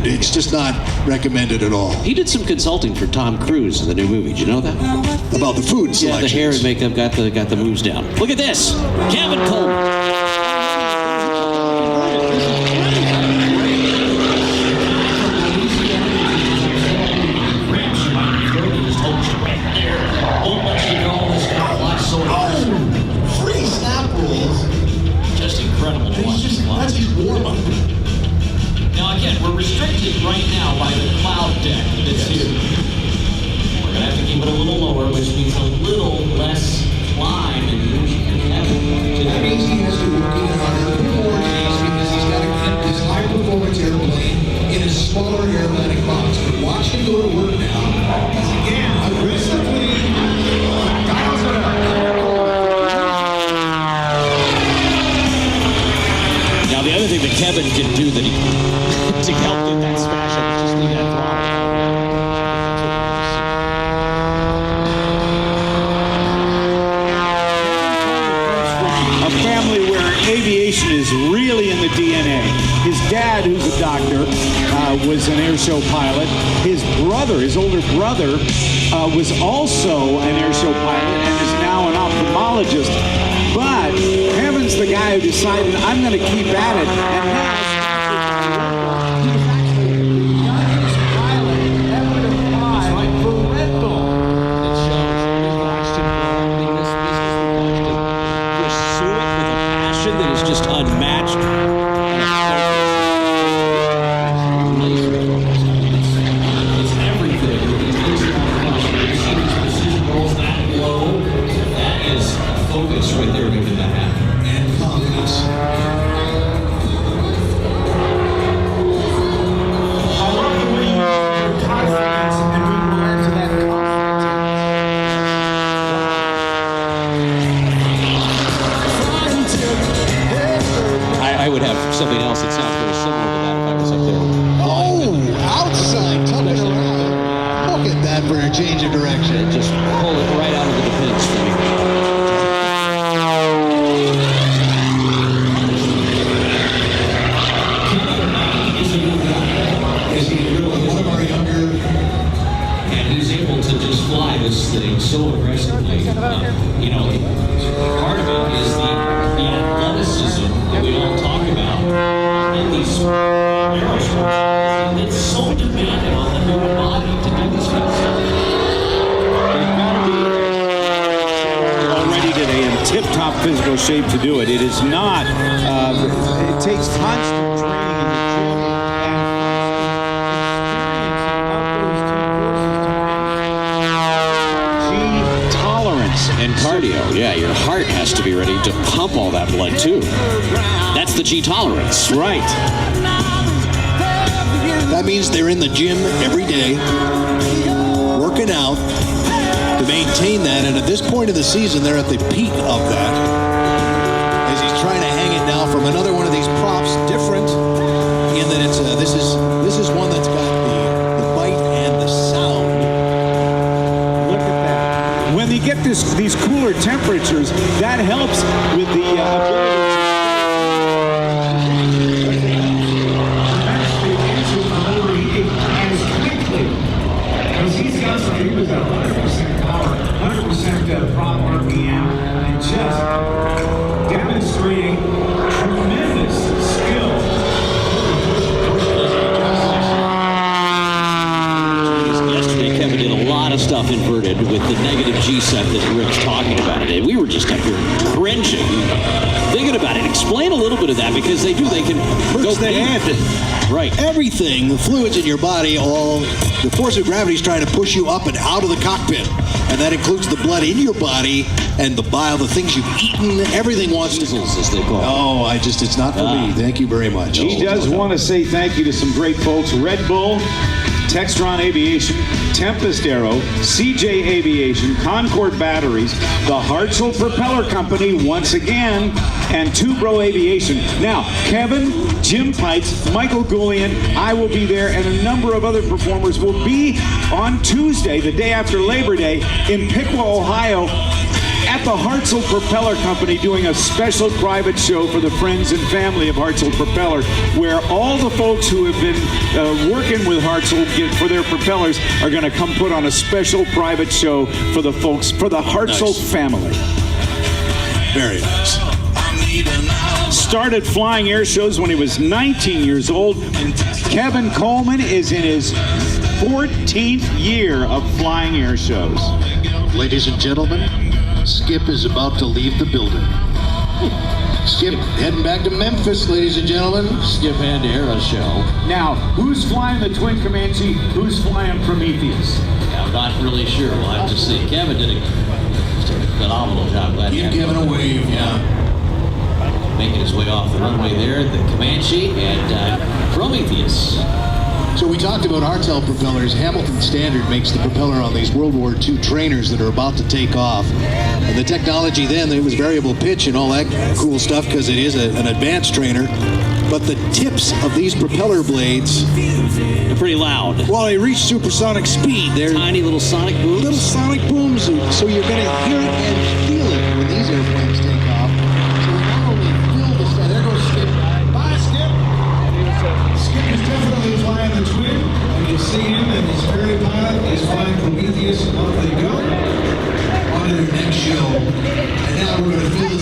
It's just not recommended at all. He did some consulting for Tom Cruise in the new movie. Did you know that? About the food selection. Yeah, the hair and makeup got the moves down. Look at this. Kevin Coleman. We're restricted right now by the cloud deck that's here. We're going to have to keep it a little lower, which means a little less climb and that means he has to work even harder more days because he's got to keep this high-performance airplane in a smaller aerobatic box. But watch him go to work now. He's again aggressively dials it up. Now the other thing that Kevin can do that he to help get that smash up, just leave that throttle. A family where aviation is really in the DNA. His dad, who's a doctor, was an airshow pilot. His brother, his older brother, was also an airshow pilot and is now an ophthalmologist. But Kevin's the guy who decided, I'm going to keep at it. And now I would have something else that sounds very similar to that if I was up there. Oh, outside, tumbling around. Look at that for a change of direction. Just pull it right out of the pins for me. Is he really one of our younger, and he's able to just fly this thing so aggressively. You know, part of it is the athleticism that we all talk about in these aerosports. It's so demanding on the human body to do this kind of stuff. They've got to be already today in tip-top physical shape to do it. It is not, it takes constant training in the gym and G-tolerance. And cardio, yeah, your heart has to be ready to pump all that blood too. That's the G-tolerance. Right. That means they're in the gym every day, working out to maintain that. And at this point of the season, they're at the peak of that. As he's trying to hang it now from another one of these props, different in that it's this is one that's got the bite and the sound. Look at that. When you get these cooler temperatures, that helps with the ability He was at 100% power, 100% prop RPM, and just demonstrating tremendous skill. Yesterday, Kevin did a lot of stuff inverted with the negative G set that Rick's talking about today. We were just up here cringing, thinking about it. Explain a little bit of that, because they can go the head. Right. Everything, the fluids in your body, all the force of gravity is trying to push you up and out of the cockpit. And that includes the blood in your body and the bile, the things you've eaten, everything wants to... as they call it. Oh, it's not for me. Thank you very much. He does want to say thank you to some great folks. Red Bull, Textron Aviation, Tempest Aero, CJ Aviation, Concord Batteries, the Hartzell Propeller Company once again, and Tubro Aviation. Now, Kevin, Jim Pites, Michael Goulian, I will be there, and a number of other performers will be on Tuesday, the day after Labor Day, in Piqua, Ohio, at the Hartzell Propeller Company doing a special private show for the friends and family of Hartzell Propeller, where all the folks who have been working with Hartzell for their propellers are going to come put on a special private show for the folks, for the Hartzell family. Very nice. Started flying air shows when he was 19 years old. Kevin Coleman is in his 14th year of flying air shows. Ladies and gentlemen, Skip is about to leave the building. Skip heading back to Memphis, ladies and gentlemen. Skip and Airshow. Now, who's flying the Twin Comanche? Who's flying Prometheus? I'm not really sure. We'll have to see. Kevin did just a phenomenal job. Glad to Give have Kevin him. a wave, yeah. Making his way off the runway there, the Comanche and Prometheus. So we talked about Hartzell propellers. Hamilton Standard makes the propeller on these World War II trainers that are about to take off. And the technology then, it was variable pitch and all that cool stuff because it is an advanced trainer. But the tips of these propeller blades, They're pretty loud. while they reach supersonic speed, they're Tiny little sonic booms. little sonic booms. So you're going to hear it and feel it when these airplanes take off. So we not only feel the sound, there goes Skip. Bye, Skip. Skip is definitely flying the Twin, and you see him and his ferry pilot is flying Prometheus, and off they go. On to their next show. And now we're going to feel the